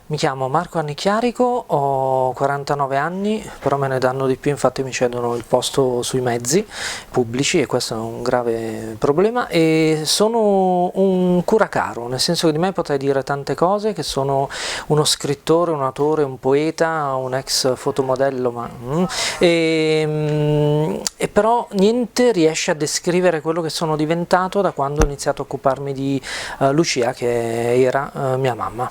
Mi chiamo Marco Annichiarico, ho 49 anni, però me ne danno di più, infatti mi cedono il posto sui mezzi pubblici e questo è un grave problema, e sono un curacaro, nel senso che di me potrei dire tante cose, che sono uno scrittore, un autore, un poeta, un ex fotomodello, e però niente riesce a descrivere quello che sono diventato da quando ho iniziato a occuparmi di Lucia, che era mia mamma.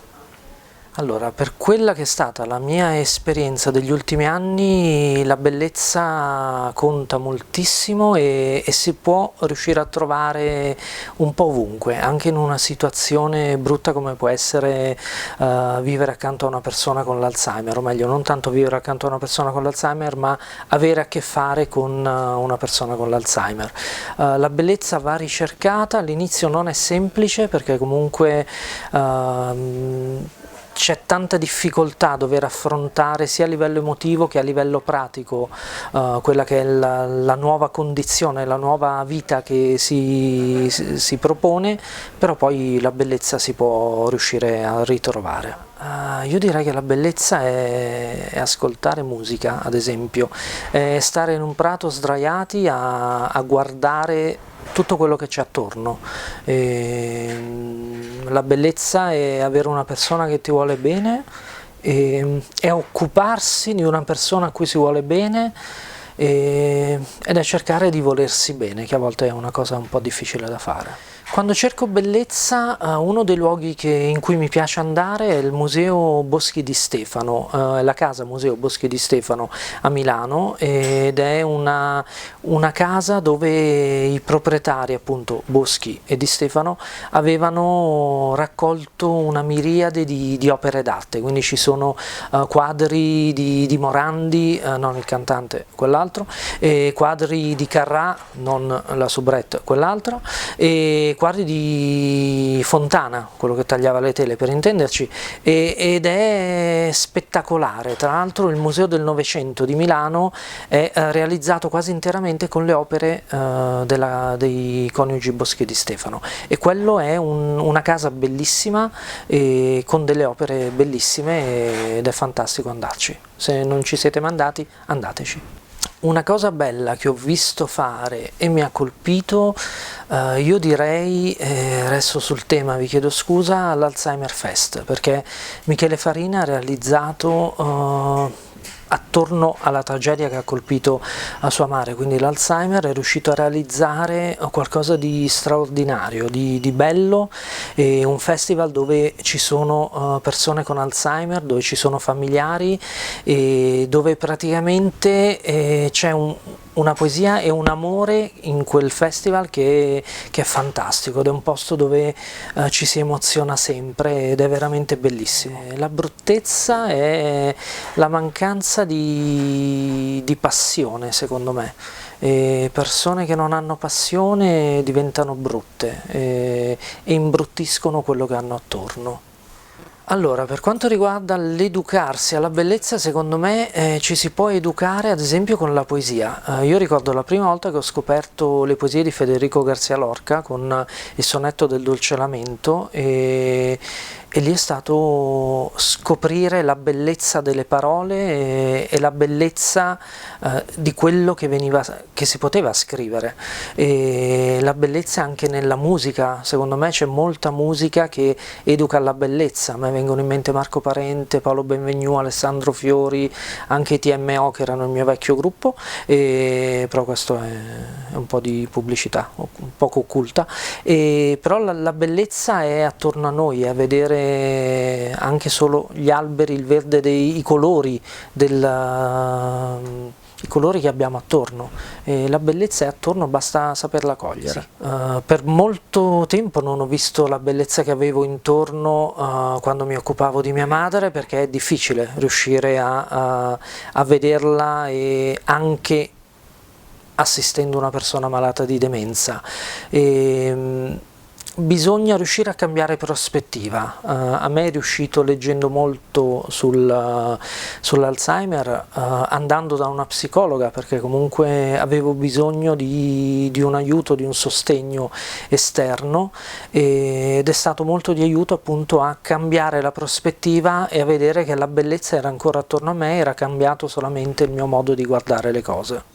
Allora, per quella che è stata la mia esperienza degli ultimi anni, la bellezza conta moltissimo e si può riuscire a trovare un po' ovunque, anche in una situazione brutta come può essere vivere accanto a una persona con l'Alzheimer, o meglio, non tanto vivere accanto a una persona con l'Alzheimer, ma avere a che fare con una persona con l'Alzheimer. La bellezza va ricercata, all'inizio non è semplice perché comunque c'è tanta difficoltà a dover affrontare sia a livello emotivo che a livello pratico quella che è la nuova condizione, la nuova vita che si propone, però poi la bellezza si può riuscire a ritrovare. Io direi che la bellezza è ascoltare musica, ad esempio, è stare in un prato sdraiati a guardare tutto quello che c'è attorno. La bellezza è avere una persona che ti vuole bene, è occuparsi di una persona a cui si vuole bene, ed è cercare di volersi bene, che a volte è una cosa un po' difficile da fare. Quando cerco bellezza, uno dei luoghi in cui mi piace andare è il Museo Boschi di Stefano, la casa Museo Boschi di Stefano a Milano, ed è una casa dove i proprietari, appunto Boschi e Di Stefano, avevano raccolto una miriade di opere d'arte, quindi ci sono quadri di Morandi, non il cantante, quell'altro, quadri di Carrà, non la soubrette, quell'altra, e quadri di Fontana, quello che tagliava le tele per intenderci, ed è spettacolare. Tra l'altro il Museo del Novecento di Milano è realizzato quasi interamente con le opere dei coniugi Boschi di Stefano, e quello è una casa bellissima con delle opere bellissime, ed è fantastico andarci. Se non ci siete mai andati, andateci. Una cosa bella che ho visto fare e mi ha colpito, io direi, resto sul tema, vi chiedo scusa, l'Alzheimer Fest, perché Michele Farina ha realizzato attorno alla tragedia che ha colpito a sua madre, quindi l'Alzheimer, è riuscito a realizzare qualcosa di straordinario, di bello, un festival dove ci sono persone con Alzheimer, dove ci sono familiari, e dove praticamente c'è una poesia e un amore in quel festival che è fantastico, ed è un posto dove ci si emoziona sempre ed è veramente bellissimo. La bruttezza è la mancanza di passione, secondo me. Persone che non hanno passione diventano brutte e imbruttiscono quello che hanno attorno. Allora, per quanto riguarda l'educarsi alla bellezza, secondo me ci si può educare ad esempio con la poesia. Io ricordo la prima volta che ho scoperto le poesie di Federico García Lorca con il sonetto del Dolce Lamento, e lì è stato scoprire la bellezza delle parole e la bellezza di quello che si poteva scrivere, e la bellezza anche nella musica. Secondo me c'è molta musica che educa alla bellezza. A me vengono in mente Marco Parente, Paolo Benvenu, Alessandro Fiori, anche i TMO, che erano il mio vecchio gruppo, però questo è un po' di pubblicità un poco occulta, però la bellezza è attorno a noi, è a vedere anche solo gli alberi, il verde i colori i colori che abbiamo attorno. La bellezza è attorno, basta saperla cogliere. Sì. Per molto tempo non ho visto la bellezza che avevo intorno quando mi occupavo di mia madre, perché è difficile riuscire a vederla, e anche assistendo una persona malata di demenza. bisogna riuscire a cambiare prospettiva. A me è riuscito leggendo molto sull'Alzheimer, andando da una psicologa, perché comunque avevo bisogno di un aiuto, di un sostegno esterno, ed è stato molto di aiuto appunto a cambiare la prospettiva e a vedere che la bellezza era ancora attorno a me, era cambiato solamente il mio modo di guardare le cose.